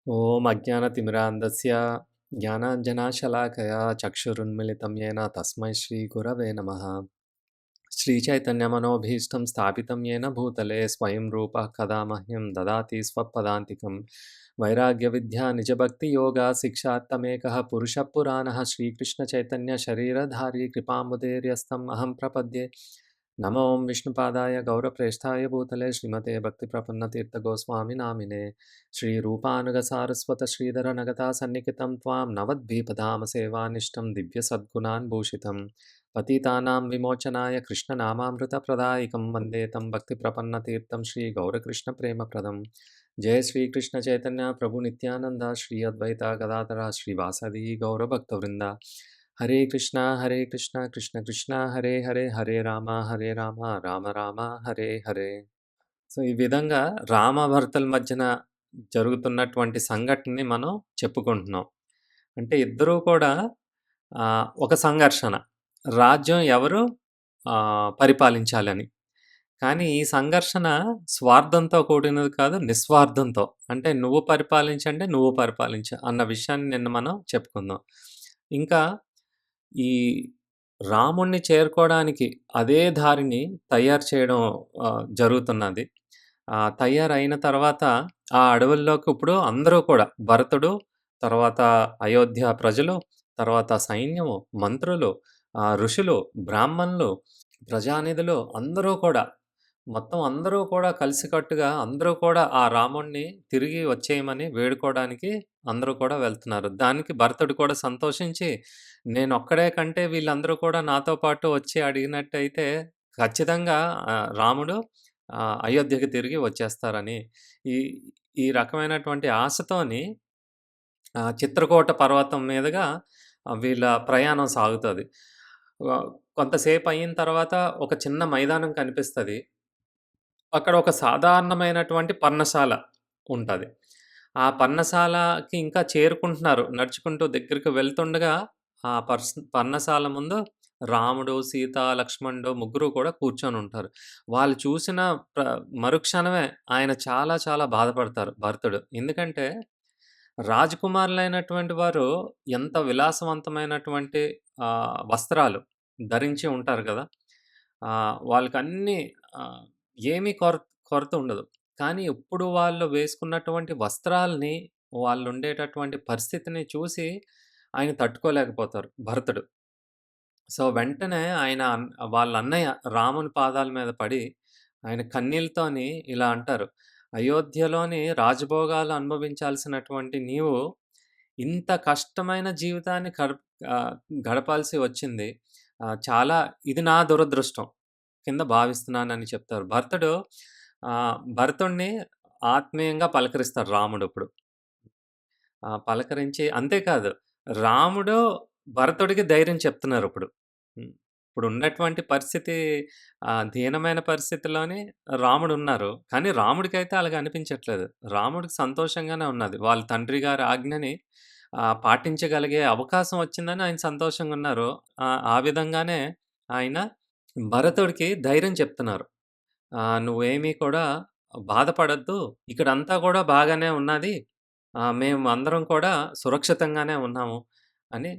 ॐ अज्ञानतिमिरान्धस्य ज्ञानाञ्जनशलाकया चक्षुरुन्मिलितं येन तस्मै श्रीगुरवे नमः। श्रीचैतन्यमनोभीष्टं स्थापितं येन भूतले स्वयं रूपः कदा मह्यं ददाति स्वपदान्तिकं। वैराग्यविद्या निजभक्तियोगा शिक्षात्तमेकः पुरुषः पुराणः श्रीकृष्णचैतन्य शरीरधारी कृपामुदेर्यस्तम् अहं प्रपद्ये। नमो विष्णुपादाय गौरप्रेष्ठाय भूतले श्रीमते भक्तिप्रपन्नतीर्थगोस्वामी नामिने। श्रीरूपानुगसारस्वत श्रीधर नगता सन्निहितं त्वां नवद्वीपधाम सेवानिष्टं दिव्यसद्गुणान् भूषितम् पतितानां विमोचनाय कृष्णनामामृतप्रदायकं वन्दे तं भक्तिप्रपन्नतीर्थं श्रीगौरकृष्णप्रेमप्रदं। जय श्रीकृष्णचैतन्य प्रभु नित्यानन्द श्री अद्वैता गदाधर श्रीवासदि गौरभक्तवृन्द। हरे कृष्णा कृष्ण कृष्ण हरे हरे हरे राम రామ రామ హరే హరే. సో, ఈ విధంగా రామభర్తల మధ్యన జరుగుతున్నటువంటి సంఘటనని మనం చెప్పుకుంటున్నాం. అంటే ఇద్దరూ కూడా ఒక సంఘర్షణ. రాజ్యం ఎవరు పరిపాలించాలని. కానీ ఈ సంఘర్షణ స్వార్థంతో కూడినది కాదు, నిస్వార్థంతో. అంటే నువ్వు పరిపాలించంటే నువ్వు పరిపాలించు అన్న విషయాన్ని నిన్న మనం చెప్పుకుందాం. ఇంకా ఈ రాముడిని చేరుకోవడానికి అదే దారిని తయారు చేయడం జరుగుతున్నది. తయారైన తర్వాత ఆ అడవుల్లోకి ఇప్పుడు అందరూ కూడా భరతుడు, తర్వాత అయోధ్య ప్రజలు, తర్వాత సైన్యము, మంత్రులు, ఋషులు, బ్రాహ్మణులు, ప్రజానిధులు అందరూ కూడా మొత్తం అందరూ కూడా కలిసికట్టుగా అందరూ కూడా ఆ రాముడిని తిరిగి వచ్చేయమని వేడుకోవడానికి అందరూ కూడా వెళ్తున్నారు. దానికి భరతుడు కూడా సంతోషించి, నేనొక్కడే కంటే వీళ్ళందరూ కూడా నాతో పాటు వచ్చి అడిగినట్టయితే ఖచ్చితంగా రాముడు అయోధ్యకి తిరిగి వచ్చేస్తారని ఈ ఈ రకమైనటువంటి ఆశతోని చిత్రకూట పర్వతం మీదుగా వీళ్ళ ప్రయాణం సాగుతది. కొంతసేపు అయిన తర్వాత ఒక చిన్న మైదానం కనిపిస్తది. అక్కడ ఒక సాధారణమైనటువంటి పర్ణశాల ఉంటది. ఆ పర్ణశాలకి ఇంకా చేరుకుంటున్నారు. నడుచుకుంటూ దగ్గరికి వెళ్తుండగా ఆ పర్ణశాల ముందు రాముడు, సీత, లక్ష్మణుడు ముగ్గురు కూడా కూర్చొనుంటారు. వాళ్ళు చూసిన మరుక్షణమే ఆయన చాలా చాలా బాధపడతారు భరతుడు. ఎందుకంటే రాజకుమారులైనటువంటి వారు ఎంత విలాసవంతమైనటువంటి వస్త్రాలు ధరించి ఉంటారు గదా! వాళ్ళకన్నీ ఆహ్, ఏమీ కొరత ఉండదు. కానీ ఇప్పుడు వాళ్ళు వేసుకున్నటువంటి వస్త్రాల్ని, వాళ్ళుండేటటువంటి పరిస్థితిని చూసి ఆయన తట్టుకోలేకపోతారు భరతుడు. సో, వెంటనే ఆయన వాళ్ళ అన్నయ్య రాముని పాదాల మీద పడి, ఆయన కన్నీళ్ళతోని ఇలా అంటారు, "అయోధ్యలోని రాజభోగాలు అనుభవించాల్సినటువంటి నీవు, ఇంత కష్టమైన జీవితాన్ని ఆహ్, గడపాల్సి వచ్చింది. చాలా ఇది నా దురదృష్టం కింద భావిస్తున్నానని" చెప్తారు. భరతుడిని ఆత్మీయంగా పలకరిస్తారు రాముడిప్పుడు. పలకరించి అంతేకాదు, రాముడు భరతుడికి ధైర్యం చెప్తున్నారిప్పుడు. హ్మ్. ఇప్పుడున్నటువంటి పరిస్థితి దీనమైన పరిస్థితిలోని రాముడున్నారు. కానీ రాముడికైతే అలాగ అనిపించట్లేదు. రాముడికి సంతోషంగానే ఉన్నది. వాళ్ళ తండ్రి గారి ఆజ్ఞని పాటించగలిగే అవకాశం వచ్చిందని ఆయన సంతోషంగున్నారు. ఆ విధంగానే ఆయన భరతుడికి ధైర్యం చెప్తున్నారు. "నువ్వేమీ కూడా బాధపడొద్దు. ఇక్కడంతా కూడా బాగానే ఉన్నది. మేము అందరం కూడా సురక్షితంగానే ఉన్నాము" అని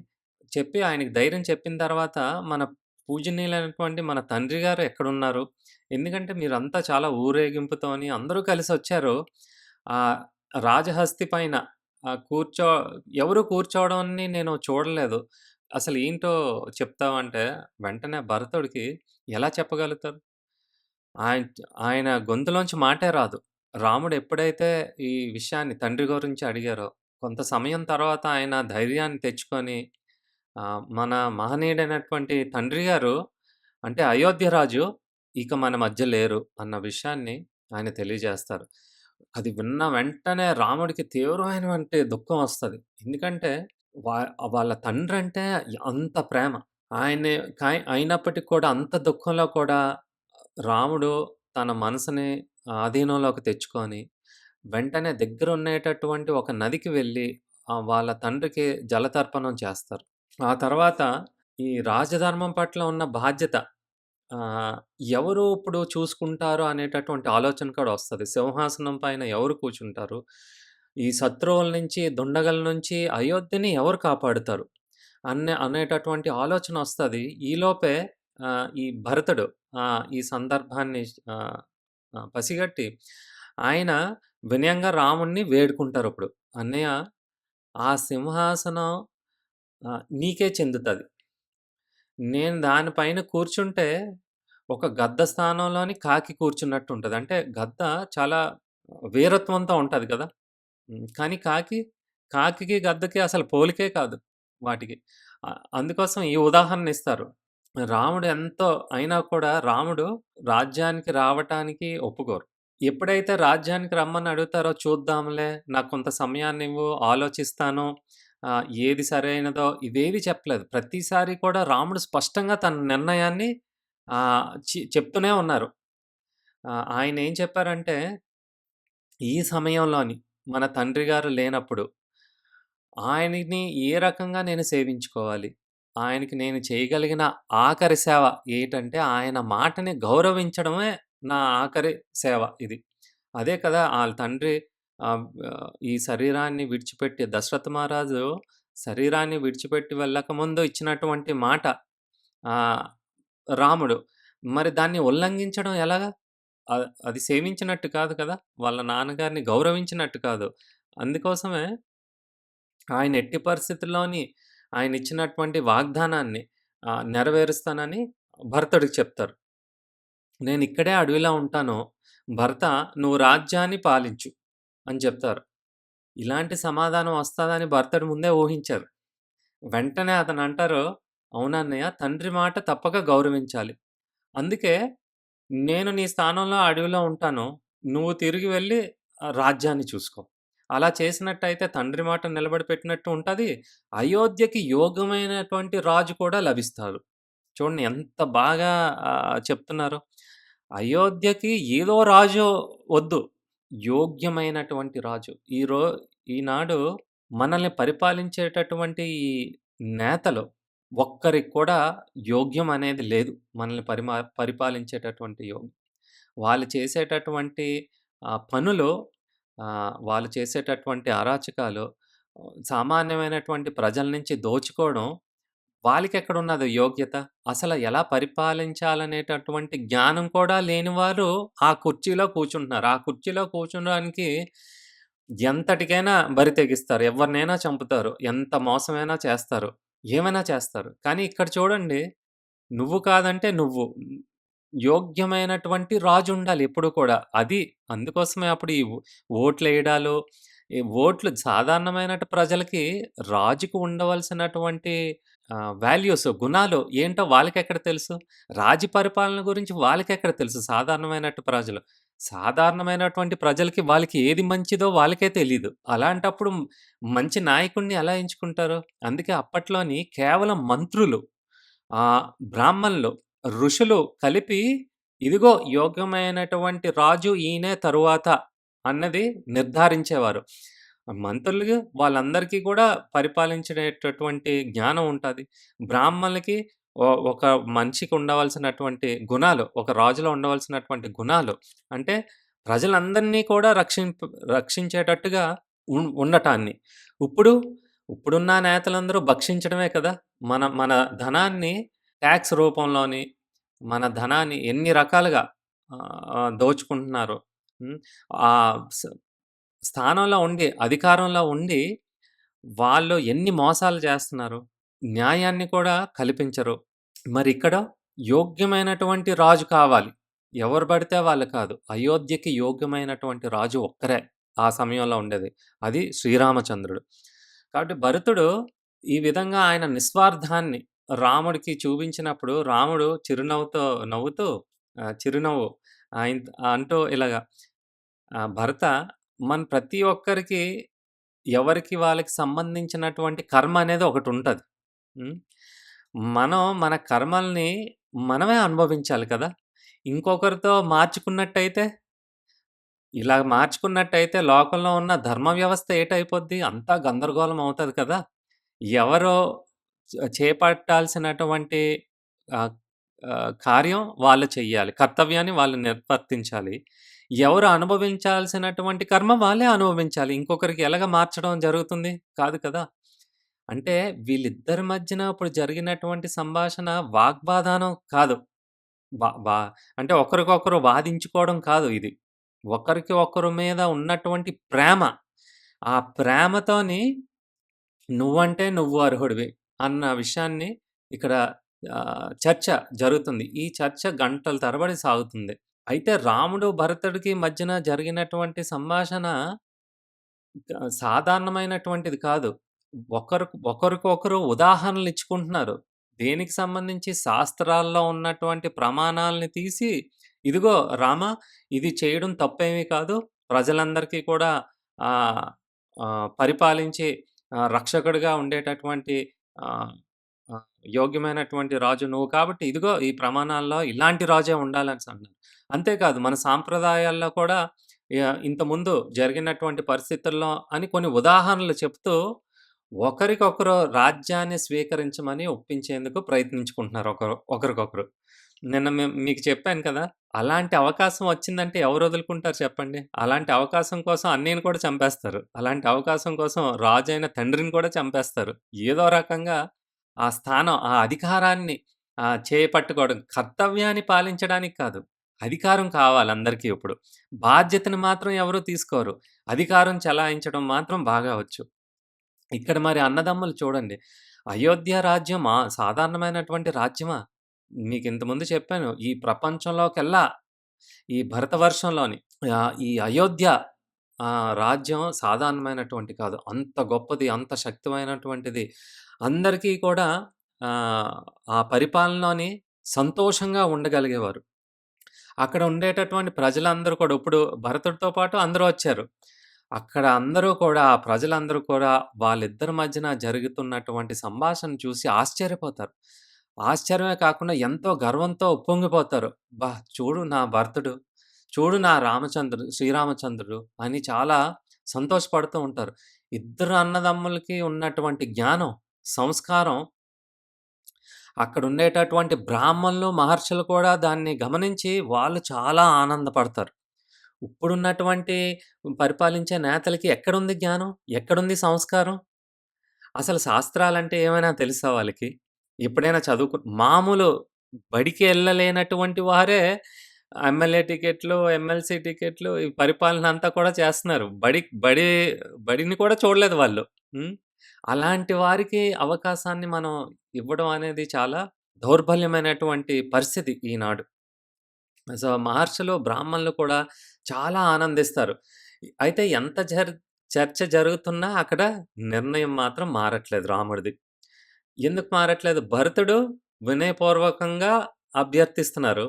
చెప్పి ఆయనకి ధైర్యం చెప్పిన తర్వాత, మన పూజనీయులైనటువంటి మన తండ్రి గారు ఎక్కడున్నారు? ఎందుకంటే మీరంతా చాలా ఊరేగింపుతోని అందరూ కలిసొచ్చారు. ఆహ్, రాజహస్తి పైన ఆహ్, కూర్చో ఎవరు కూర్చోవడాన్ని నేను చూడలేదు. అసలేంటో చెప్తావంటే, వెంటనే భరతుడికి ఎలా చెప్పగలుగుతారు? ఆయన ఆయన గొంతులోంచి మాటే రాదు. రాముడు ఎప్పుడైతే ఈ విషయాన్ని తండ్రి గురించి అడిగారో, కొంత సమయం తర్వాత ఆయన ధైర్యాన్ని తెచ్చుకొని, మన మహనీయుడైనటువంటి తండ్రి గారు అంటే అయోధ్య రాజు ఇక మన మధ్య లేరు అన్న విషయాన్ని ఆయన తెలియజేస్తారు. అది విన్న వెంటనే రాముడికి తీవ్రమైనటువంటి దుఃఖం వస్తది. ఎందుకంటే వా వాళ్ళ తండ్రంటే అంత ప్రేమ. ఆయన్ని అయినప్పటికి కూడా అంత దుఃఖంలో కూడా రాముడు తన మనసుని ఆధీనంలోకి తెచ్చుకొని, వెంటనే దగ్గరుండేటటువంటి ఒక నదికి వెళ్ళి, వాళ్ళ తండ్రికి జలతర్పణం చేస్తారు. ఆ తర్వాత ఈ రాజధర్మం పట్ల ఉన్న బాధ్యత ఆహ్, ఎవరు ఇప్పుడు చూసుకుంటారు అనేటటువంటి ఆలోచన కూడా వస్తది. సింహాసనం పైన ఎవరు కూర్చుంటారు? ఈ శత్రువుల నుంచి, దుండగుల నుంచి అయోధ్యని ఎవరు కాపాడుతారు? అనేటటువంటి ఆలోచనొస్తది. ఈలోపే ఈ భరతుడు ఈ సందర్భాన్ని ఆహ్, ఆహ్, పసిగట్టి ఆయన వినయంగా రాముడిని వేడుకుంటారప్పుడు. "అన్నయ్య ఆ సింహాసనం నీకే చెందుతది. నేను దాని పైన కూర్చుంటే ఒక గద్ద స్థానంలోని కాకి కూర్చున్నట్టుంటది." అంటే గద్ద చాలా వీరత్వంతో ఉంటది కదా! కానీ కాకికి, గద్దకి అసలు పోలికే కాదు వాటికి. అందుకోసం ఈ ఉదాహరణ ఇస్తారు. రాముడు ఎంతో అయినా కూడా రాముడు రాజ్యానికి రావటానికి ఒప్పుకోరు. ఎప్పుడైతే రాజ్యానికి రమ్మని అడుగుతారో చూద్దాంలే, నాకు కొంత సమయాన్నివ్వు, ఆలోచిస్తాను, ఏది సరైనదో ఇవేవి చెప్పలేదు. ప్రతిసారి కూడా రాముడు స్పష్టంగా తన నిర్ణయాన్ని చెప్తూనే ఉన్నారు. ఆయనేం చెప్పారంటే, ఈ సమయంలోని మన తండ్రి గారు లేనప్పుడు ఆయనని ఏ రకంగా నేను సేవించుకోవాలి? ఆయనకి నేను చేయగలిగిన ఆఖరి సేవ ఏటంటే, ఆయన మాటని గౌరవించడమే నా ఆఖరి సేవ ఇది. అదే కదా! ఆళ్ళ తండ్రి ఈ శరీరాన్ని విడిచిపెట్టి దశరథ మహారాజు శరీరాన్ని విడిచిపెట్టి వెళ్ళకముందు ఇచ్చినటువంటి మాట ఆహ్, రాముడు. మరి దాన్ని ఉల్లంఘించడం ఎలాగా? అది సేవించినట్టు కాదు కదా! వాళ్ళ నాన్నగారిని గౌరవించినట్టు కాదు. అందుకోసమే ఆయన ఎట్టి పరిస్థితుల్లోని ఆయనిచ్చినటువంటి వాగ్దానాన్ని నెరవేరుస్తానని భరతుడికి చెప్తారు. నేనిక్కడే అడవిలో ఉంటాను. భరత నువ్వు రాజ్యాన్ని పాలించు అని చెప్తారు. ఇలాంటి సమాధానం వస్తదని భరతుడు ముందే ఊహించారు. వెంటనే అతనంటారు, "అవునన్నయ్య తండ్రి మాట తప్పక గౌరవించాలి. అందుకే నేను నీ స్థానంలో అడవిలో ఉంటాను. నువ్వు తిరిగి వెళ్లి రాజ్యాన్ని చూసుకో. అలా చేసినట్టయితే తండ్రి మాట నిలబెట్టినట్టు ఉంటది. అయోధ్యకి యోగ్యమైనటువంటి రాజు కూడా లభిస్తాడు." చూడండి ఎంత బాగా చెప్తున్నారు. అయోధ్యకి ఏదో రాజు వద్దు. యోగ్యమైనటువంటి రాజు. ఈనాడు మనల్ని పరిపాలించేటటువంటి ఈ నేతలు ఒక్కరికి కూడా యోగ్యం అనేది లేదు. మనల్ని పరిపాలించేటటువంటి వాళ్ళు చేసేటటువంటి పనులు, వాళ్ళు చేసేటటువంటి అరాచకాలు, సామాన్యమైనటువంటి ప్రజల నుంచి దోచుకోవడం వాళ్ళకెక్కడున్నది యోగ్యత? అసల ఎలా పరిపాలించాలనేటటువంటి జ్ఞానం కూడా లేని వారు ఆ కుర్చీలో కూర్చుంటున్నారు. ఆ కుర్చీలో కూర్చోడానికి ఎంతటికైనా బరి తెగిస్తారు. ఎవరినైనా చంపుతారు. ఎంత మోసమైనా చేస్తారు. ఏమైనా చేస్తారు. కానీ ఇక్కడ చూడండి, నువ్వు కాదంటే నువ్వు. యోగ్యమైనటువంటి రాజుండాలి ఎప్పుడు కూడా. అందుకోసమే అప్పుడు ఈ ఓట్లేయడాలు, ఈ ఓట్లు సాధారణమైనటు ప్రజలకి రాజుకు ఉండవలసినటువంటి వాల్యూస్, గుణాలు ఏంటో వాళ్ళకెక్కడ తెలుసు? రాజ్య పరిపాలన గురించి వాళ్ళకెక్కడ తెలుసు సాధారణమైనటు ప్రజలు. సాధారణమైనటువంటి ప్రజలకి వాళ్ళకి ఏది మంచిదో వాళ్ళకే తెలీదు. అలాంటప్పుడు మంచి నాయకుడిని ఎలా ఎంచుకుంటారు? అందుకే అప్పట్లోని కేవలం మంత్రులు, బ్రాహ్మణులు, ఋషులు కలిపి ఇదిగో యోగ్యమైనటువంటి రాజు ఈయనే తరువాత అన్నది నిర్ధారించేవారు. మంత్రులు వాళ్ళందరికీ కూడా పరిపాలించేటటువంటి జ్ఞానం ఉంటది. బ్రాహ్మణులకి ఒక మనిషికి ఉండవలసినటువంటి గుణాలు, ఒక రాజులో ఉండవలసినటువంటి గుణాలు అంటే ప్రజలందరినీ కూడా రక్షించేటట్టుగా ఉండటాన్ని. ఇప్పుడు, ఇప్పుడున్న నేతలందరూ భక్షించడమే కదా! మన మన ధనాన్ని టాక్స్ రూపంలోని, మన ధనాన్ని ఎన్ని రకాలుగా దోచుకుంటున్నారో. హ్మ్. ఆహ్, స్ స్థానంలో ఉండి, అధికారంలో ఉండి, వాళ్ళు ఎన్ని మోసాలు చేస్తున్నారు. న్యాయాన్ని కూడా కల్పించరు. మరిక్కడ యోగ్యమైనటువంటి రాజు కావాలి. ఎవరు పడితే వాళ్ళు కాదు. అయోధ్యకి యోగ్యమైనటువంటి రాజు ఒక్కరే ఆ సమయంలో ఉండేది. అది శ్రీరామచంద్రుడు. కాబట్టి భరతుడు ఈ విధంగా ఆయన నిస్వార్థాన్ని రాముడికి చూపించినప్పుడు రాముడు నవ్వుతూ చిరునవ్వు అంటూ ఇలాగ భరత మన ప్రతి ఒక్కరికి ఎవరికి వాళ్ళకి సంబంధించినటువంటి కర్మ అనేది ఒకటుంటది. హ్మ్. మనం మన కర్మల్ని మనమే అనుభవించాలి కదా! ఇంకొకరితో మార్చుకున్నట్టయితే, ఇలా మార్చుకున్నట్టయితే లోకంలో ఉన్న ధర్మ వ్యవస్థ ఏటైపోద్ది? అంతా గందరగోళం అవుతది కదా! ఎవరో చేపట్టాల్సినటువంటి ఆహ్, కార్యం వాళ్ళు చెయ్యాలి. కర్తవ్యాన్ని వాళ్ళు నిర్వర్తించాలి. ఎవరు అనుభవించాల్సినటువంటి కర్మ వాళ్ళే అనుభవించాలి. ఇంకొకరికి ఎలాగా మార్చడం జరుగుతుంది? కాదు కదా! అంటే వీళ్ళిద్దరి మధ్యన ఇప్పుడు జరిగినటువంటి సంభాషణ వాగ్వాదానం కాదు. వా వా అంటే ఒకరికొకరు వాదించుకోవడం కాదు ఇది. ఒకరికి ఒకరి మీద ఉన్నటువంటి ప్రేమ. ఆ ప్రేమతోని నువ్వంటే నువ్వు అర్హుడివి అన్న విషయాన్ని ఇక్కడ చర్చ జరుగుతుంది. ఈ చర్చ గంటల తరబడి సాగుతుంది. అయితే రాముడు, భరతుడికి మధ్యన జరిగినటువంటి సంభాషణ సాధారణమైనటువంటిది కాదు. ఒకరికొకరు ఉదాహరణలిచ్చుకుంటున్నారు. దేనికి సంబంధించి శాస్త్రాల్లో ఉన్నటువంటి ప్రమాణాల్ని తీసి, "ఇదిగో రామా! ఇది చేయడం తప్పేమీ కాదు. ప్రజలందరికీ కూడా ఆహ్, పరిపాలించి రక్షకుడిగా ఉండేటటువంటి ఆహ్, ఆహ్, యోగ్యమైనటువంటి రాజు నువ్వు కాబట్టి ఇదిగో ఈ ప్రమాణాల్లో ఇలాంటి రాజే ఉండాలనేసి" అన్నారు. అంతేకాదు మన సాంప్రదాయాల్లో కూడా ఇంతకుముందు జరిగినటువంటి పరిస్థితుల్లో అని కొన్ని ఉదాహరణలు చెప్తూ, ఒకరికొకరు రాజ్యాన్ని స్వీకరించమని ఒప్పించేందుకు ప్రయత్నించుకుంటున్నారు ఒకరికొకరు. నిన్న మీకు చెప్పాను కదా! అలాంటి అవకాశం వచ్చిందంటే ఎవరు వదులుకుంటారు చెప్పండి? అలాంటి అవకాశం కోసం అన్నయ్యని కూడా చంపేస్తారు. అలాంటి అవకాశం కోసం రాజైన తండ్రిని కూడా చంపేస్తారు. ఏదో రకంగా ఆ స్థానం, ఆ అధికారాన్ని చేపట్టుకోవడం కర్తవ్యాన్ని పాలించడానికి కాదు. అధికారం కావాలి అందరికీ ఇప్పుడు. బాధ్యతను మాత్రం ఎవరు తీసుకోరు. అధికారం చెలాయించడం మాత్రం బాగా వచ్చు. ఇక్కడ మరి అన్నదమ్ములు చూడండి. అయోధ్య రాజ్యం సాధారణమైనటువంటి రాజ్యమా? మీకింతకుముందు చెప్పాను. ఈ ప్రపంచంలోకెల్లా ఈ భరతవర్షంలోని ఈ అయోధ్య రాజ్యం సాధారణమైనటువంటి కాదు. అంత గొప్పది, అంత శక్తిమైనటువంటిది. అందరికీ కూడా ఆ పరిపాలనలోని సంతోషంగా ఉండగలిగేవారు. అక్కడ ఉండేటటువంటి ప్రజలందరూ కూడా ఇప్పుడు భరతుడితో పాటు అందరూ వచ్చారు. అక్కడ అందరూ కూడా ఆ ప్రజలందరూ కూడా వాళ్ళిద్దరి మధ్యన జరుగుతున్నటువంటి సంభాషణ చూసి ఆశ్చర్యపోతారు. ఆశ్చర్యమే కాకుండా ఎంతో గర్వంతో ఉప్పొంగిపోతారు. "అబ్బా! చూడు నా భరతుడు, చూడు నా శ్రీరామచంద్రుడు" అని చాలా సంతోషపడుతూ ఉంటారు. ఇద్దరు అన్నదమ్ములకి ఉన్నటువంటి జ్ఞానం, సంస్కారం అక్కడుండేటటువంటి బ్రాహ్మణులు, మహర్షులు కూడా దాన్ని గమనించి వాళ్ళు చాలా ఆనందపడతారు. ఇప్పుడున్నటువంటి పరిపాలించే నేతలకి ఎక్కడుంది జ్ఞానం? ఎక్కడుంది సంస్కారం? అసలు శాస్త్రాలంటే ఏమైనా తెలుసా వాళ్ళకి? ఎప్పుడైనా మామూలు బడికి ఎళ్ళలేనటువంటి వారే ఎమ్మెల్యే టికెట్లు, ఎమ్మెల్సీ టికెట్లు ఈ పరిపాలన అంతా కూడా చేస్తున్నారు. బడిని కూడా చూడలేదు వాళ్ళు. హ్మ్. అలాంటి వారికి అవకాశాన్ని మనం ఇవ్వడం అనేది చాలా దౌర్బల్యమైనటువంటి పరిస్థితి ఈనాడు. సో, మహర్షులు, బ్రాహ్మణులు కూడా చాలా ఆనందిస్తారు. అయితే ఎంత చర్చ జరుగుతున్నా అక్కడ నిర్ణయం మాత్రం మారట్లేదు రాముడిది. ఎందుకు మారట్లేదు? భరతుడు వినయపూర్వకంగా అభ్యర్థిస్తున్నారు.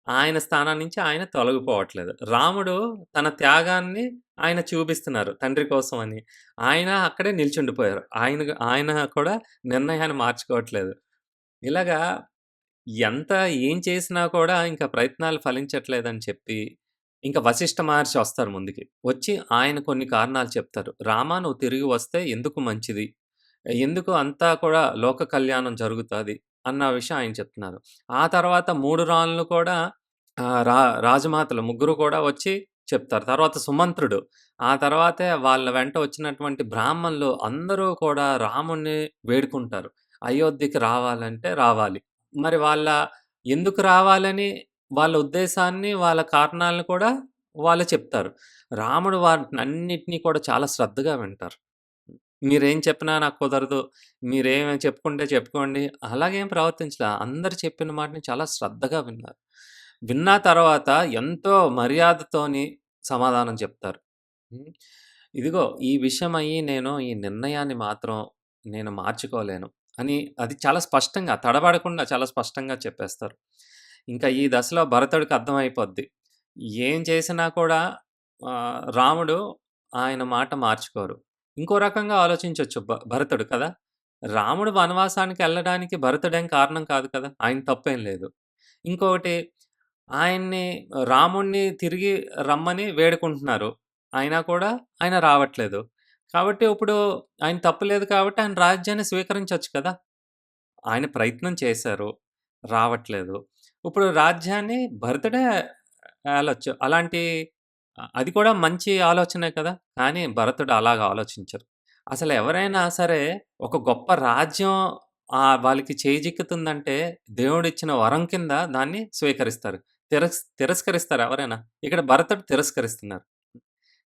ఆయన స్థానం నుంచి ఆయన తొలగిపోవట్లేదు. రాముడు తన త్యాగాన్ని ఆయన చూపిస్తున్నారు తండ్రి కోసం అని. ఆయన అక్కడే నిల్చుండిపోయారు. ఆయన కూడా నిర్ణయాన్ని మార్చుకోవట్లేదు. ఇలాగా ఎంత ఏం చేసినా కూడా ఇంకా ప్రయత్నాలు ఫలించట్లేదని చెప్పి, ఇంక వశిష్ఠ మహర్షి వస్తారు ముందుకి. వచ్చి ఆయన కొన్ని కారణాలు చెప్తారు. "రామా! నువ్వు తిరిగి వస్తే ఎందుకు మంచిది. ఎందుకు అంతా కూడా లోక కళ్యాణం జరుగుతాది" అన్న విషయం ఆయన చెప్తున్నారు. ఆ తర్వాత 3 రాణులు కూడా రాజమాతలు ముగ్గురు కూడా వచ్చి చెప్తారు. తర్వాత సుమంత్రుడు. ఆ తర్వాతే వాళ్ళ వెంట వచ్చినటువంటి బ్రాహ్మణులు అందరూ కూడా రాముడిని వేడుకుంటారు. అయోధ్యకి రావాలంటే రావాలి. మరి ఎందుకు రావాలని వాళ్ళ ఉద్దేశాన్ని, వాళ్ళ కారణాలను కూడా వాళ్ళు చెప్తారు. రాముడు వాటినన్నిటిని కూడా చాలా శ్రద్ధగా వింటారు. మీరేం చెప్పినా నాకు కుదరదు. మీరేమి చెప్పుకుంటే చెప్పుకోండి. అలాగేం ప్రవర్తించలా. అందరు చెప్పిన మాటని చాలా శ్రద్ధగా విన్నారు. విన్న తర్వాత ఎంతో మర్యాదతోని సమాధానం చెప్తారు. హ్మ్. ఇదిగో ఈ విషయమయ్యి నేను ఈ నిర్ణయాన్ని మాత్రం నేను మార్చుకోలేను అని అది చాలా స్పష్టంగా తడబడకుండా చాలా స్పష్టంగా చెప్పేస్తారు. ఇంకా ఈ దశలో భరతుడికి అర్థమైపోద్ది. ఏం చేసినా కూడా రాముడు ఆయన మాట మార్చుకోరు. ఇంకో రకంగా ఆలోచించొచ్చు భరతుడు కదా! రాముడు వనవాసానికెళ్ళడానికి భరతుడేం కారణం కాదు కదా! ఆయన తప్పేం లేదు. ఇంకొకటి రాముడిని తిరిగి రమ్మని వేడుకుంటున్నారు. అయినా కూడా ఆయన రావట్లేదు. కాబట్టి ఇప్పుడు ఆయన తప్పు లేదు కాబట్టి ఆయన రాజ్యాన్ని స్వీకరించొచ్చు కదా! ఆయన ప్రయత్నం చేశారు. రావట్లేదు. ఇప్పుడు రాజ్యాన్ని భరతుడే ఏలొచ్చు. అలాంటి అది కూడా మంచి ఆలోచనే కదా! కానీ భరతుడు అలాగా ఆలోచించరు. అసలెవరైనా సరే ఒక గొప్ప రాజ్యం వాళ్ళకి చేజిక్కుతుందంటే దేవుడిచ్చిన వరం కింద దాన్ని స్వీకరిస్తారు. తిరస్కరిస్తారా ఎవరైనా? ఇక్కడ భరతుడు తిరస్కరిస్తున్నారు.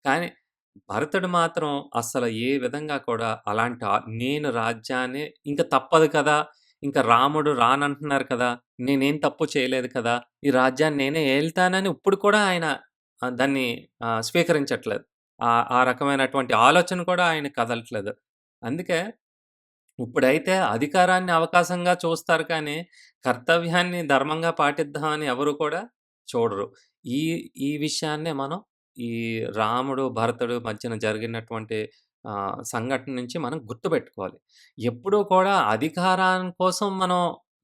కానీ భరతుడు మాత్రం అస్సలు ఏ విధంగా కూడా అలాంటి నేను రాజ్యాన్ని ఇంక తప్పదు కదా! ఇంక రాముడు రానంటున్నారు కదా! నేనేం తప్పు చేయలేదు కదా! ఈ రాజ్యాన్ని నేనే ఏలుతానని ఇప్పుడు కూడా ఆయన దాన్ని స్వీకరించట్లేదు. ఆ రకమైనటువంటి ఆలోచన కూడా ఆయనకి కదలట్లేదు. అందుకే ఇప్పుడైతే అధికారాన్ని అవకాశంగా చూస్తారు కానీ, కర్తవ్యాన్ని ధర్మంగా పాటిద్దామని ఎవరు కూడా చూడరు. ఈ ఈ విషయాన్నే మనం ఈ రాముడు, భరతుడు మధ్యన జరిగినటువంటి సంఘటన నుంచి మనం గుర్తుపెట్టుకోవాలి. ఎప్పుడూ కూడా అధికారం కోసం మనం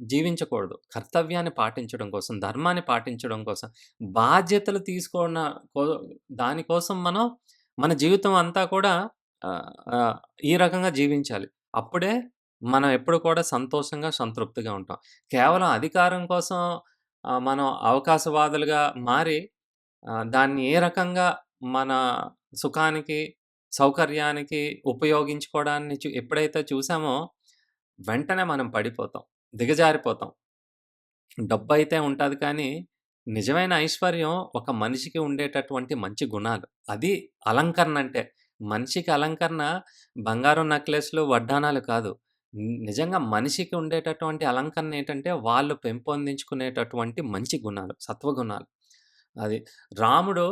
జీవించకూడదు. కర్తవ్యాన్ని పాటించడం కోసం, ధర్మాన్ని పాటించడం కోసం, బాధ్యతలు తీసుకున్న కో దానికోసం మనం మన జీవితం అంతా కూడా ఆహ్, ఆహ్, ఈ రకంగా జీవించాలి. అప్పుడే మనం ఎప్పుడు కూడా సంతోషంగా, సంతృప్తిగా ఉంటాం. కేవలం అధికారం కోసం మనం అవకాశవాదులుగా మారి దాన్ని ఏ రకంగా మన సుఖానికి, సౌకర్యానికి ఉపయోగించుకోవడాన్ని ఎప్పుడైతే చూసామో, వెంటనే మనం పడిపోతాం. దిగజారిపోతాం. డబ్బయితే ఉంటాది కానీ, నిజమైన ఐశ్వర్యం ఒక మనిషికి ఉండేటటువంటి మంచి గుణాలు. అది అలంకరణ అంటే. మనిషికి అలంకరణ బంగారం నెక్లెస్‌లు, వడ్డాణాలు కాదు. నిజంగా మనిషికి ఉండేటటువంటి అలంకరణ ఏంటంటే, వాళ్ళు పెంపొందించుకునేటటువంటి మంచి గుణాలు, సత్వగుణాలు. అది. రాముడు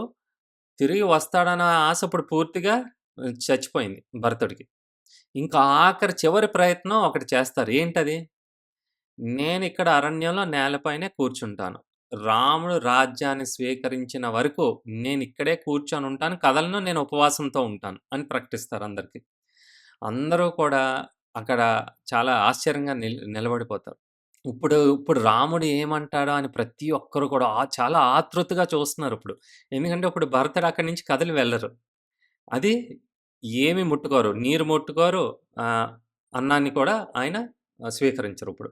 తిరిగి వస్తాడన్న ఆశ ఇప్పుడు పూర్తిగా చచ్చిపోయింది భరతుడికి. ఇంకా ఆఖరి చివరి ప్రయత్నం ఒకటి చేస్తారు. ఏంటది? నేనిక్కడ అరణ్యంలో నేలపైనే కూర్చుంటాను. రాముడు రాజ్యాన్ని స్వీకరించిన వరకు నేనిక్కడే కూర్చొనుంటాను. కదలను. నేను ఉపవాసంతో ఉంటాను అని ప్రకటిస్తారు అందరికి. అందరూ కూడా అక్కడ చాలా ఆశ్చర్యంగా నిలబడిపోతారు. ఇప్పుడు రాముడు ఏమంటాడా అని ప్రతి ఒక్కరు కూడా చాలా ఆతృతగా చూస్తున్నారిప్పుడు. ఎందుకంటే ఇప్పుడు భరతుడు అక్కడి నుంచి కదిలి వెళ్లరు. అది ఏమి ముట్టుకోరు. నీరు ముట్టుకోరు. ఆహ్, అన్నాన్ని కూడా ఆయన స్వీకరించరిప్పుడు.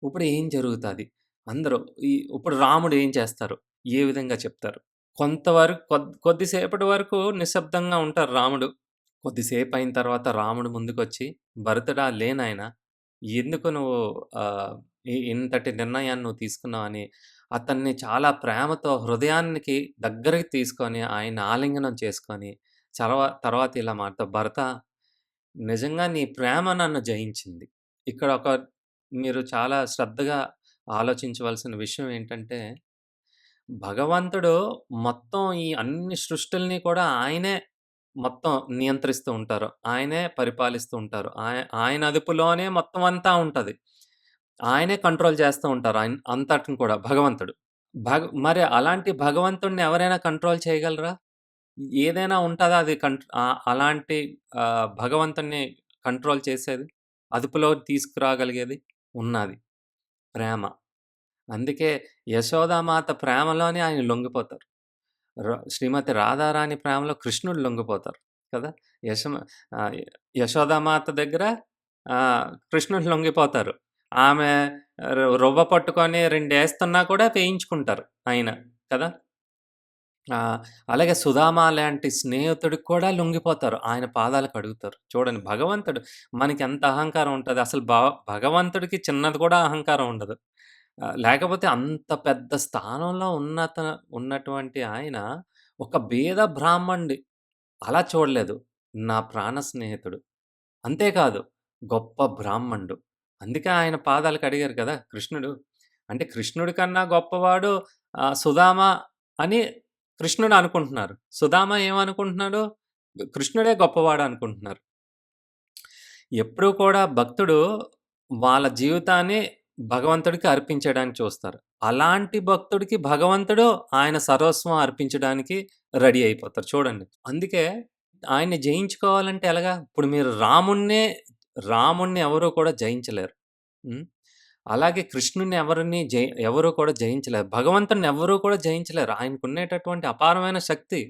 ఇప్పుడు ఏం జరుగుతాది? అందరూ ఇప్పుడు రాముడు ఏం చేస్తారు? ఏ విధంగా చెప్తారు? కొంతవరకు కొద్దిసేపటి వరకు నిశ్శబ్దంగా ఉంటారు రాముడు. కొద్దిసేపయిన తర్వాత రాముడు ముందుకొచ్చి, "భరతుడా లే నాయనా! ఎందుకు నువ్వు ఇంతటి నిర్ణయాన్ని నువ్వు తీసుకున్నావని" అతన్ని చాలా ప్రేమతో హృదయానికి దగ్గరికి తీసుకొని, ఆయన్ని ఆలింగనం చేసుకొని, తర్వాత ఇలా మాటతో "భరతా! నిజంగా నీ ప్రేమ నన్ను జయించింది." ఇక్కడ మీరు చాలా శ్రద్ధగా ఆలోచించవలసిన విషయం ఏంటంటే, భగవంతుడు మొత్తం ఈ అన్ని సృష్టుల్ని కూడా ఆయనే మొత్తం నియంత్రిస్తూ ఉంటారు. ఆయనే పరిపాలిస్తూ ఉంటారు. ఆయన అదుపులోనే మొత్తం అంతా ఉంటది. ఆయనే కంట్రోల్ చేస్తూ ఉంటారు. అంతటిని కూడా భగవంతుడు. మరి అలాంటి భగవంతుడిని ఎవరైనా కంట్రోల్ చేయగలరా? ఏదైనా ఉంటదా అది అలాంటి భగవంతుడిని కంట్రోల్ చేసేది? అదుపులోకి తీసుకురాగలిగేది? ఉన్నది. ప్రేమ. అందుకే యశోదామాత ప్రేమలోనే ఆయన లొంగిపోతారు. శ్రీమతి రాధారాణి ప్రేమలో కృష్ణుడు లొంగిపోతారు కదా! యశమ ఆహ్, యశోదామాత దగ్గర కృష్ణుడు లొంగిపోతారు. ఆమె రువ్వ పట్టుకొని రెండేస్తున్నా కూడా వేయించుకుంటారు ఆయన కదా! ఆ! అలాగే సుధామ లాంటి స్నేహితుడికి కూడా లొంగిపోతారు. ఆయన పాదాలు కడుగుతారు. చూడండి భగవంతుడు మనకెంత అహంకారం ఉంటది. అసలు భగవంతుడికి చిన్నది కూడా అహంకారం ఉండదు. లేకపోతే అంత పెద్ద స్థానంలో ఉన్నటువంటి ఆయన ఒక బీద బ్రాహ్మణుడి అలా చూడలేదు. నా ప్రాణ స్నేహితుడు. అంతేకాదు గొప్ప బ్రాహ్మణుడు. అందుకే ఆయన పాదాలు కడిగారు కదా కృష్ణుడు. అంటే కృష్ణుడి కన్నా గొప్పవాడు సుధామ అని కృష్ణుడు అనుకుంటున్నారు. సుధామ ఏమనుకుంటున్నాడు? కృష్ణుడే గొప్పవాడు అనుకుంటున్నారు. ఎప్పుడూ కూడా భక్తుడు వాళ్ళ జీవితాన్ని భగవంతుడికి అర్పించడానికి చూస్తారు. అలాంటి భక్తుడికి భగవంతుడు ఆయన సర్వస్వం అర్పించడానికి రెడీ అయిపోతారు చూడండి. అందుకే ఆయన్ని జయించుకోవాలంటే ఎలాగా? ఇప్పుడు మీరు రాముడిని ఎవరు కూడా జయించలేరు. హ్మ్. అలాగే కృష్ణుడిని ఎవరు కూడా జయించలేరు. భగవంతుడిని ఎవ్వరు కూడా జయించలేరు. ఆయనకున్నేటటువంటి అపారమైన శక్తి.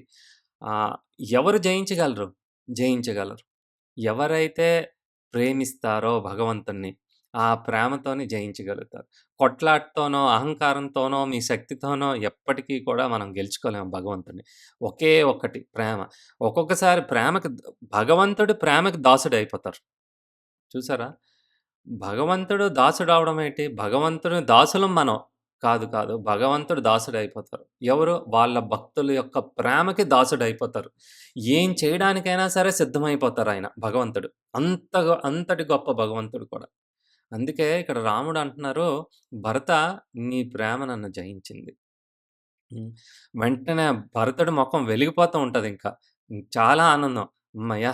ఆహ్, ఎవరు జయించగలరు? జయించగలరు. ఎవరైతే ప్రేమిస్తారో భగవంతుడిని, ఆ ప్రేమతోని జయించగలుగుతారు. కొట్లాటతోనో, అహంకారంతోనో, మీ శక్తితోనో ఎప్పటికీ కూడా మనం గెలుచుకోలేము భగవంతుడిని. ఒకే ఒక్కటి ప్రేమ. ఒక్కొక్కసారి భగవంతుడు ప్రేమకి దాసుడయిపోతారు. చూసారా? భగవంతుడు దాసుడవడం ఏంటి? భగవంతుని దాసులం మనం. కాదు, కాదు. భగవంతుడు దాసుడయిపోతారు. ఎవరు? వాళ్ళ భక్తుల యొక్క ప్రేమకి దాసుడయిపోతారు. ఏం చేయడానికైనా సరే సిద్ధమైపోతారాయన భగవంతుడు. అంతటి గొప్ప భగవంతుడు కూడా. అందుకే ఇక్కడ రాముడు అంటున్నారు, "భరత నీ ప్రేమ నన్ను జయించింది." హ్మ్. వెంటనే భరతుడి మొఖం వెలిగిపోతూ ఉంటదింక. చాలా ఆనందం. హమ్మయ్య!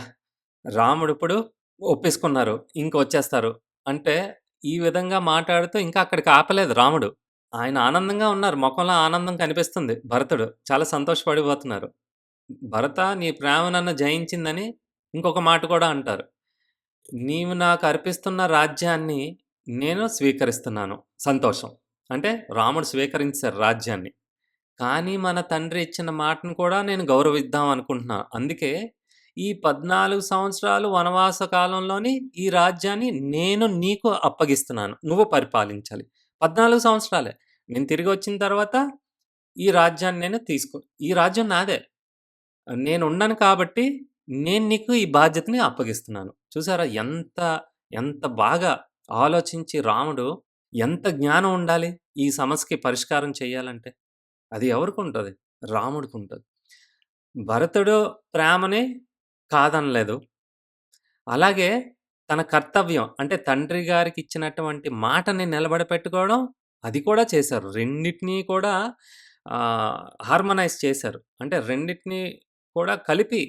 రాముడిప్పుడు ఒప్పేసుకున్నారు. ఇంకొచ్చేస్తారు. అంటే ఈ విధంగా మాట్లాడుతూ ఇంకా అక్కడికి ఆపలేదు రాముడు. ఆయన ఆనందంగా ఉన్నారు. మొఖంలో ఆనందం కనిపిస్తుంది భరతుడు. చాలా సంతోషపడిపోతున్నారు. భరత నీ ప్రేమ నన్ను జయించిందని ఇంకొక మాట కూడా అంటారు. నీవు నాకు అర్పిస్తున్న రాజ్యాన్ని నేను స్వీకరిస్తున్నాను. సంతోషం. అంటే రాముడు స్వీకరించారు రాజ్యాన్ని. కానీ మన తండ్రి ఇచ్చిన మాటను కూడా నేను గౌరవిద్దాం అనుకుంటున్నా. అందుకే ఈ 14 సంవత్సరాలు వనవాస కాలంలోని ఈ రాజ్యాన్ని నేను నీకు అప్పగిస్తున్నాను. నువ్వు పరిపాలించాలి. 14 సంవత్సరాలే. నేను తిరిగొచ్చిన తర్వాత ఈ రాజ్యాన్ని ఈ రాజ్యం నాదే. నేనున్నాను కాబట్టి నేను నీకు ఈ బాధ్యతని అప్పగిస్తున్నాను. చూసారా ఎంత బాగా ఆలోచించి రాముడు ఎంత జ్ఞానం ఉండాలి ఈ సమస్యకి పరిష్కారం చేయాలంటే. అది ఎవరికుంటది? రాముడికుంటది. భరతుడు ప్రేమని కాదనలేదు. అలాగే తన కర్తవ్యం అంటే తండ్రి గారికిచ్చినటువంటి మాటని నిలబెట్టుకోవడం అది కూడా చేశారు. రెండిటిని కూడా హార్మనైజ్ చేశారు. అంటే రెండిటిని కూడా కలిపి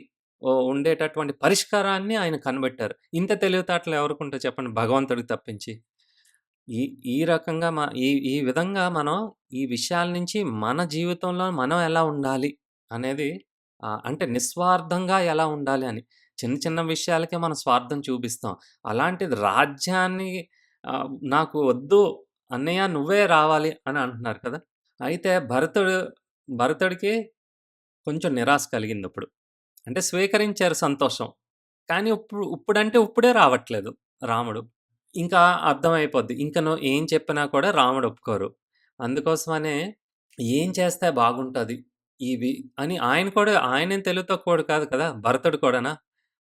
ఉండేటటువంటి పరిష్కారాన్ని ఆయన కనిపెట్టారు. ఇంత తెలివితేటలు ఎవరికుంటాయి చెప్పండి భగవంతుడికి తప్పించి. ఈ ఈ రకంగా ఈ విధంగా మనం ఈ విషయాల నుంచి మన జీవితంలో మనం ఎలా ఉండాలి అనేది అంటే నిస్వార్థంగా ఎలా ఉండాలి అని. చిన్న చిన్న విషయాలకే మనం స్వార్థం చూపిస్తాం. అలాంటిది రాజ్యాన్ని నాకు వద్దు అన్నయ్య నువ్వే రావాలి అని అంటున్నారు కదా! అయితే భరతుడికి కొంచెం నిరాశ కలిగిందప్పుడు. అంటే స్వీకరించారు సంతోషం. కానీ ఇప్పుడంటే ఇప్పుడే రావట్లేదు రాముడు. ఇంకా అర్థమైపోద్ది. ఇంక నువ్వు ఏం చెప్పినా కూడా రాముడు ఒప్పుకోరు. అందుకోసమనే ఏం చేస్తే బాగుంటది ఇవి అని ఆయనేం తెలివి తక్కువోడు కాదు కదా! భరతుడు కూడానా.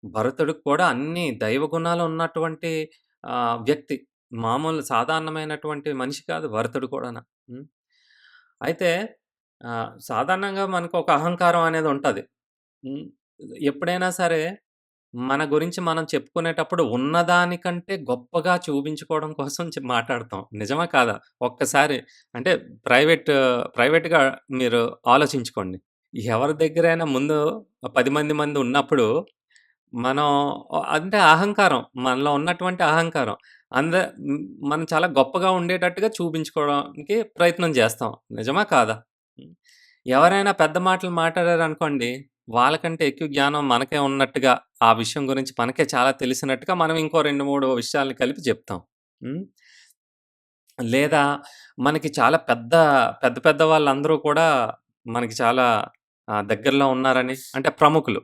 భరతుడికి కూడా అన్ని దైవ గుణాలు ఉన్నటువంటి వ్యక్తి. మామూలు సాధారణమైనటువంటి మనిషి కాదు భరతుడు కూడానా. హ్మ్. అయితే సాధారణంగా మనకొక అహంకారం అనేదుంటది. హ్మ్. ఎప్పుడైనా సరే మన గురించి మనం చెప్పుకునేటప్పుడు ఉన్నదానికంటే గొప్పగా చూపించుకోవడం కోసం మాట్లాడతాం. నిజమా కాదా? ఒక్కసారి అంటే ప్రైవేట్‌గా మీరు ఆలోచించుకోండి. ఎవరి దగ్గరైనా ముందు 10 మంది ఉన్నప్పుడు మనం అంటే అహంకారం. మనలో ఉన్నటువంటి అహంకారం. అంద హ్మ్. మనం చాలా గొప్పగా ఉండేటట్టుగా చూపించుకోవడానికి ప్రయత్నం చేస్తాం. నిజమా కాదా? హ్మ్. ఎవరైనా పెద్ద మాటలు మాట్లాడారనుకోండి, వాళ్ళకంటే ఎక్కువ జ్ఞానం మనకే ఉన్నట్టుగా, ఆ విషయం గురించి మనకే చాలా తెలిసినట్టుగా మనం ఇంకో 2, 3 విషయాల్ని కలిపి చెప్తాం. హ్మ్. లేదా మనకి చాలా పెద్ద పెద్ద వాళ్ళందరూ కూడా మనకి చాలా దగ్గరలో ఉన్నారని అంటే ప్రముఖులు.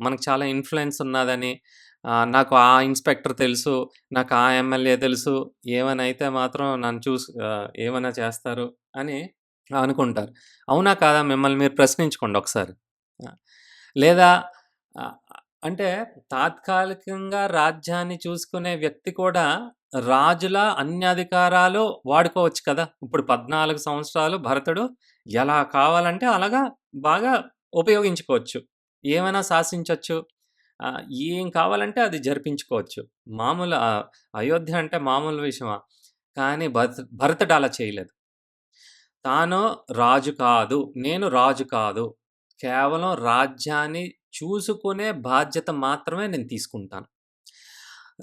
మనకు చాలా ఇన్‌ఫ్లూయెన్స్ ఉన్నాదని, నాకు ఆ ఇన్స్‌పెక్టర్ తెలుసు, నాకు ఆ ఎమ్మెల్యే తెలుసు, ఏమైనా అయితే మాత్రం ఏమైనా చేస్తారు అని అనుకుంటారు. అవునా? కాదా? మిమ్మల్ని మీరు ప్రశ్నించుకోండి ఒకసారి. ఆ! లేదా ఆహ్, అంటే తాత్కాలికంగా రాజ్యాన్ని చూసుకునే వ్యక్తి కూడా రాజుల అన్ని అధికారాలు వాడుకోవచ్చు కదా! ఇప్పుడు 14 సంవత్సరాలు భరతుడు ఎలా కావాలంటే అలాగా బాగా ఉపయోగించుకోవచ్చు. ఏమైనా శాసించొచ్చు. ఆహ్, ఏం కావాలంటే అది జరిపించుకోవచ్చు. అయోధ్య అంటే మామూలు విషయమా? కానీ భరతుడు అలా చేయలేదు. తాను రాజు కాదు. నేను రాజు కాదు. కేవలం రాజ్యాన్ని చూసుకునే బాధ్యత మాత్రమే నేను తీసుకుంటాను.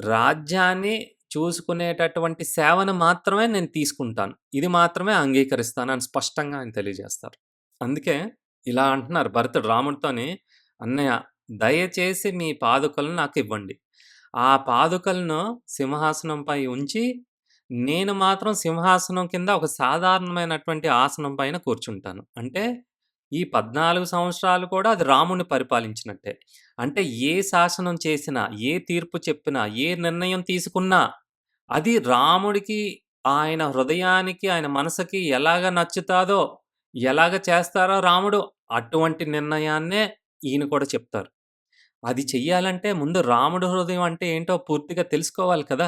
రాజ్యాన్ని చూసుకునేటటువంటి సేవను మాత్రమే నేను తీసుకుంటాను. ఇది మాత్రమే అంగీకరిస్తానని స్పష్టంగా ఆయన తెలియజేస్తారు. అందుకే ఇలా అంటున్నారు భరతుడు రాముడితోని, "అన్నయ్య దయచేసి మీ పాదుకలను నాకివ్వండి. ఆ పాదుకలను సింహాసనంపై ఉంచి, నేను మాత్రం సింహాసనం కింద ఒక సాధారణమైనటువంటి ఆసనం పైన కూర్చుంటాను." అంటే ఈ 14 సంవత్సరాలు కూడా అది రాముడిని పరిపాలించినట్టే. అంటే ఏ శాసనం చేసినా, ఏ తీర్పు చెప్పినా, ఏ నిర్ణయం తీసుకున్నా అది రాముడికి ఆయన హృదయానికి, ఆయన మనసుకి ఎలాగ నచ్చుతాదో, ఎలాగ చేస్తారో రాముడు అటువంటి నిర్ణయాన్నే ఈయన కూడా చెప్తారు. అది చెయ్యాలంటే ముందు రాముడు హృదయం అంటే ఏంటో పూర్తిగా తెలుసుకోవాలి కదా!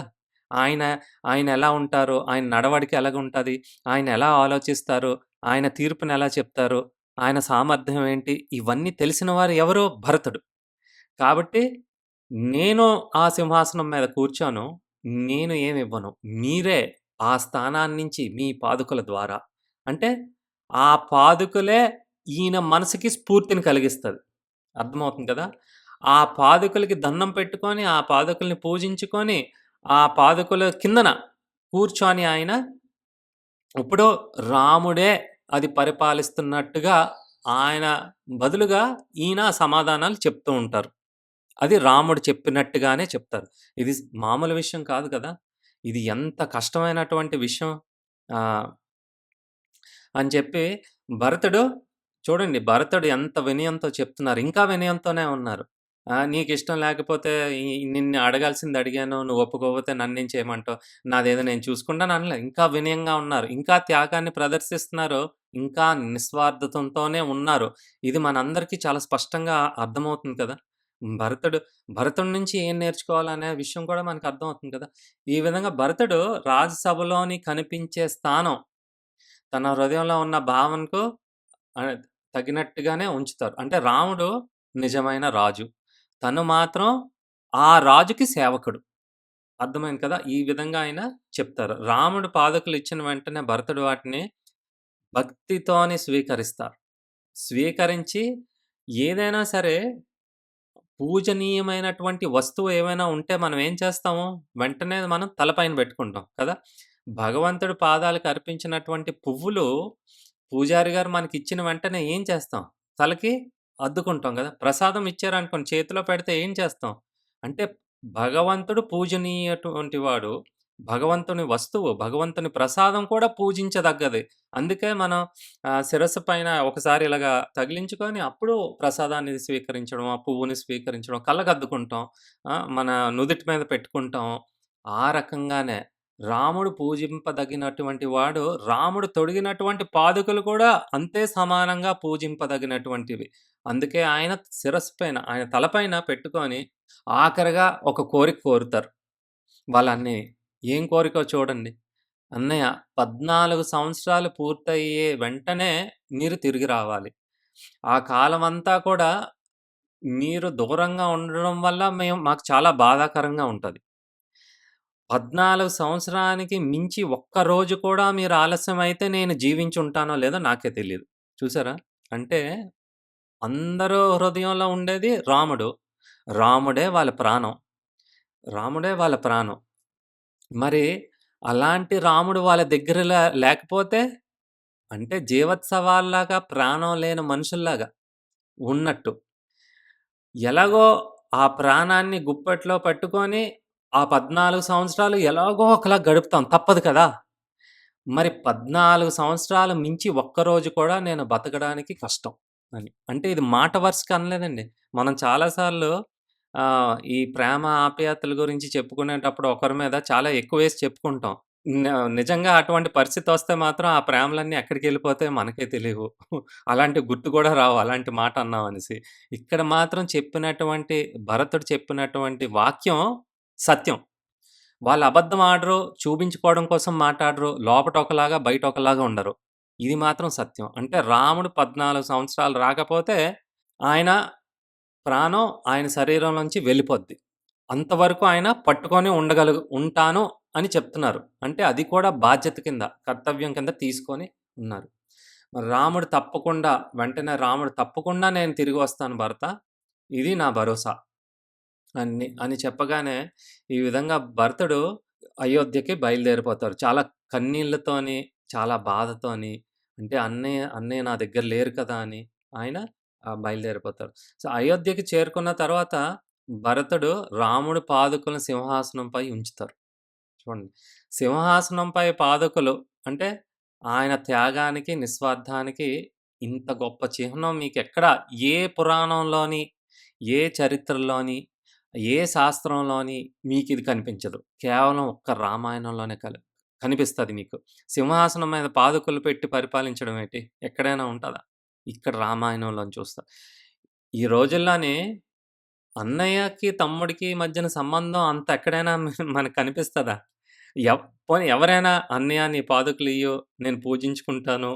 ఆయన, ఆయనెలా ఉంటారో, ఆయన నడవడిక ఎలాగుంటది, ఆయన ఎలా ఆలోచిస్తారు, ఆయన తీర్పునెలా చెప్తారు, ఆయన సామర్థ్యం ఏంటి, ఇవన్నీ తెలిసిన వారు ఎవరు? భరతుడు. కాబట్టి నేను ఆ సింహాసనం మీద కూర్చోను. నేను ఏమివ్వను. మీరే ఆ స్థానాన్నించి మీ పాదుకల ద్వారా అంటే ఆ పాదుకలే ఈయన మనసుకి స్ఫూర్తిని కలిగిస్తది. అర్థమవుతుంది కదా! ఆ పాదుకలకి దండం పెట్టుకొని, ఆ పాదుకల్ని పూజించుకొని, ఆ పాదుకల కిందన కూర్చొని ఆయన ఇప్పుడు రాముడే అది పరిపాలిస్తున్నట్టుగా ఆయన బదులుగా ఈయన సమాధానాలు చెప్తూ ఉంటారు. అది రాముడు చెప్పినట్టుగానే చెప్తారు. ఇది మామూలు విషయం కాదు కదా! ఇది ఎంత కష్టమైనటువంటి విషయం. ఆహ్, అని చెప్పి భరతుడు చూడండి భరతుడు ఎంత వినయంతో చెప్తున్నారు. ఇంకా వినయంతోనే ఉన్నారు. నీకిష్టం లేకపోతే నిన్ను అడగాల్సింది అడిగాను. నువ్వు ఒప్పుకోకపోతే నన్నేం చేయమంటావు? నాదేదో నేను చూసుకుంటాను అనలే. ఇంకా వినయంగా ఉన్నారు. ఇంకా త్యాగాన్ని ప్రదర్శిస్తున్నారు. ఇంకా నిస్వార్థతంతోనే ఉన్నారు. ఇది మనందరికీ చాలా స్పష్టంగా అర్థమవుతుంది కదా! భరతుడు భరతుడి నుంచి ఏం నేర్చుకోవాలనే విషయం కూడా మనకు అర్థమవుతుంది కదా! ఈ విధంగా భరతుడు రాజసభలోని కనిపించే స్థానం తన హృదయంలో ఉన్న భావనకు ఆహ్, తగినట్టుగానే ఉంచుతారు. అంటే రాముడు నిజమైన రాజు. తను మాత్రం ఆ రాజుకి సేవకుడు. అర్థమైంది కదా! ఈ విధంగా ఆయన చెప్తారు. రాముడు పాదకులు ఇచ్చిన వెంటనే భరతుడు వాటిని భక్తితోని స్వీకరిస్తారు. స్వీకరించి ఏదైనా సరే పూజనీయమైనటువంటి వస్తువు ఏమైనా ఉంటే మనం ఏం చేస్తాము? వెంటనే మనం తలపైన పెట్టుకుంటాం కదా! భగవంతుడి పాదాలకు అర్పించినటువంటి పువ్వులు పూజారి గారు మనకిచ్చిన వెంటనే ఏం చేస్తాం? తలకి అద్దుకుంటాం గదా! ప్రసాదం ఇచ్చారనుకోండి చేతిలో పెడితే ఏం చేస్తాం? అంటే భగవంతుడు పూజనీయటువంటి వాడు. భగవంతుని వస్తువు, భగవంతుని ప్రసాదం కూడా పూజించదగ్గది. అందుకే మనం శిరస్సు పైన ఒకసారి ఇలాగా తగిలించుకొని అప్పుడు ప్రసాదాన్ని స్వీకరించడం, ఆ పువ్వుని స్వీకరించడం, కళ్ళకద్దుకుంటాం. మన నుదిటి మీద పెట్టుకుంటాం. ఆ రకంగానే రాముడు పూజింపదగినటువంటి వాడు, రాముడు తొడిగినటువంటి పాదుకలు కూడా అంతే సమానంగా పూజింపదగినటువంటివి. అందుకే ఆయన శిరస్సు పైన, ఆయన తలపైన పెట్టుకొని ఆఖరిగా ఒక కోరిక కోరుతారు వాళ్ళన్నయ్య. ఏం కోరికో చూడండి. "అన్నయ్య 14 సంవత్సరాలు పూర్తయ్యే వెంటనే మీరు తిరిగి రావాలి. ఆ కాలమంతా కూడా మీరు దూరంగా ఉండడం వల్ల మాకు చాలా బాధాకరంగా ఉంటది. 14 సంవత్సరానికి మించి ఒక్క రోజు కూడా మీరు ఆలస్యమైతే నేను జీవించుంటానో లేదో నాకే తెలీదు." చూసారా? అంటే అందరూ హృదయంలో ఉండేది రాముడు. రాముడే వాళ్ళ ప్రాణం. రాముడే వాళ్ళ ప్రాణం. మరి అలాంటి రాముడు వాళ్ళ దగ్గర లేకపోతే అంటే జీవోత్సవాల్లాగా ప్రాణం లేని మనుషుల్లాగా ఉన్నట్టు. ఎలాగో ఆ ప్రాణాన్ని గుప్పెట్లో పట్టుకొని ఆ 14 సంవత్సరాలు ఎలాగో ఒకలా గడుపుతాం. తప్పదు కదా! మరి 14 సంవత్సరాలు మించి ఒక్కరోజు కూడా నేను బతకడానికి కష్టం అని. అంటే ఇది మాట వరుసకి అనలేదండి. మనం చాలా సార్లు ఈ ప్రేమ ఆప్యాయతల గురించి చెప్పుకునేటప్పుడు ఒకరి మీద చాలా ఎక్కువేసి చెప్పుకుంటాం. న నిజంగా అటువంటి పరిస్థితొస్తే మాత్రం ఆ ప్రేమలన్నీ ఎక్కడికెళ్ళిపోతాయో మనకే తెలీవు. అలాంటి గుర్తు కూడా రావు అలాంటి మాట అన్నామనేసి. ఇక్కడ మాత్రం చెప్పినటువంటి భరతుడు చెప్పినటువంటి వాక్యం సత్యం. వాళ్ళు అబద్ధం ఆడరు, చూపించుకోవడం కోసం మాటాడరు, లోపట ఒకలాగా, బయట ఒకలాగా ఉండరు. ఇది మాత్రం సత్యం. అంటే రాముడు 14 సంవత్సరాలు రాకపోతే ఆయన ప్రాణం ఆయన శరీరంలోంచి వెళ్ళిపోద్ది. అంతవరకు ఆయన పట్టుకొని ఉంటాను అని చెప్తున్నారు. అంటే అది కూడా బాధ్యత కింద, కర్తవ్యం కింద తీసుకొని ఉన్నారు. మరి రాముడు తప్పకుండా వెంటనే రాముడు తప్పకుండా నేను తిరిగి వస్తాను భరత. ఇది నా భరోసా. అని చెప్పగానే ఈ విధంగా భరతుడు అయోధ్యకి బయలుదేరిపోతారు. చాలా కన్నీళ్లతోని, చాలా బాధతోని అంటే అన్నయ్య నా దగ్గర లేరు కదా! అని ఆయన బయలుదేరిపోతారు. సో, అయోధ్యకి చేరుకున్న తర్వాత భరతుడు రాముడి పాదుకలను సింహాసనంపై ఉంచుతారు. చూడండి. సింహాసనంపై పాదుకలు అంటే ఆయన త్యాగానికి, నిస్వార్థానికి ఇంత గొప్ప చిహ్నం మీకెక్కడ ఏ పురాణంలోని, ఏ చరిత్రలోని, ఏ శాస్త్రంలోని మీకిది కనిపించదు. కేవలం ఒక్క రామాయణంలోనే కనిపిస్తది మీకు. సింహాసనం మీద పాదుకలు పెట్టి పరిపాలించడం ఏంటి? ఎక్కడైనా ఉంటదా? ఇక్కడ రామాయణంలోని చూస్తా. ఈ రోజుల్లోని అన్నయ్యకి, తమ్ముడికి మధ్యన సంబంధం అంత ఎక్కడైనా మనకు కనిపిస్తదా? పోనీ ఎవరైనా "అన్నయ్య నీ పాదుకలియ్యు, నేను పూజించుకుంటాను."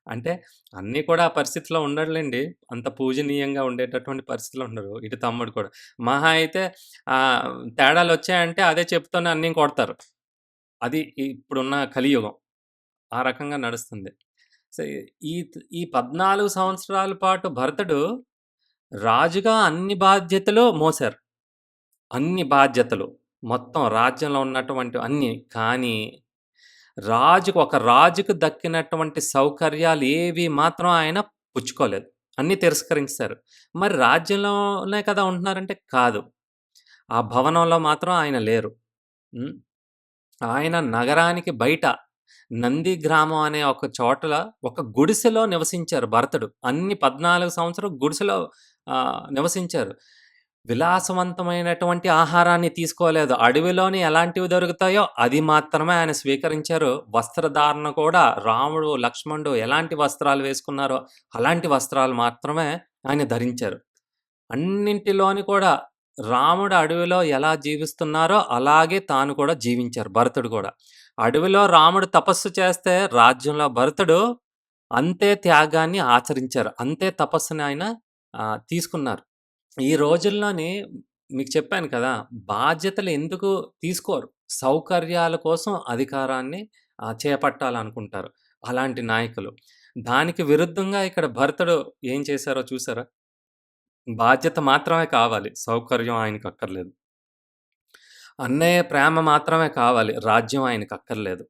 అంటే అన్నయ్య కూడా ఆ పరిస్థితిలో ఉండడులెండి. అంత పూజనీయంగా ఉండేటటువంటి పరిస్థితిలో ఉండరు. ఇటు తమ్ముడు కూడా. మహా అయితే ఆహ్, తేడాలొచ్చాయంటే అదే చెప్పుతోని అన్నయ్యని కొడతారు. అది ఇప్పుడున్న కలియుగం. ఆ రకంగా నడుస్తుంది. సో, ఈ 14 సంవత్సరాల పాటు భరతుడు రాజుగా అన్ని బాధ్యతలు మోసారు. అన్ని బాధ్యతలు. మొత్తం రాజ్యంలో ఉన్నటువంటి అన్నీ. కానీ ఒక రాజుకు దక్కినటువంటి సౌకర్యాలేవి మాత్రం ఆయన పుచ్చుకోలేదు. అన్నీ తిరస్కరించేసారు. మరి రాజ్యంలోనే కదా ఉంటున్నారంటే కాదు. ఆ భవనంలో మాత్రం ఆయన లేరు. హ్మ్. ఆయన నగరానికి బయట నంది గ్రామం అనే ఒక చోటల ఒక గుడిసెలో నివసించారు భరతుడు. అన్ని 14 సంవత్సరాలు గుడిసెలో నివసించారు. విలాసవంతమైనటువంటి ఆహారాన్ని తీసుకోలేదు. అడవిలోని ఎలాంటివి దొరుకుతాయో అది మాత్రమే ఆయన స్వీకరించారు. వస్త్రధారణ కూడా రాముడు, లక్ష్మణుడు ఎలాంటి వస్త్రాలు వేసుకున్నారో అలాంటి వస్త్రాలు మాత్రమే ఆయన ధరించారు. అన్నింటిలోని కూడా రాముడు అడవిలో ఎలా జీవిస్తున్నారో అలాగే తాను కూడా జీవించారు భరతుడు కూడా. అడవిలో రాముడు తపస్సు చేస్తే రాజ్యంలో భరతుడు అంతే త్యాగాన్ని ఆచరించారు. అంతే తపస్సుని ఆయన తీసుకున్నారు. ఈ రోజుల్లోని మీకు చెప్పాను కదా! బాధ్యతలు ఎందుకు తీసుకోరు. సౌకర్యాల కోసం అధికారాన్ని చేపట్టాలనుకుంటారు. అలాంటి నాయకులు. దానికి విరుద్ధంగా ఇక్కడ భరతుడు ఏం చేశారో చూసారా? బాధ్యత మాత్రమే కావాలి. సౌకర్యం ఆయనకక్కర్లేదు. అన్నయ్య ప్రేమ మాత్రమే కావాలి. రాజ్యం ఆయనకక్కర్లేదు.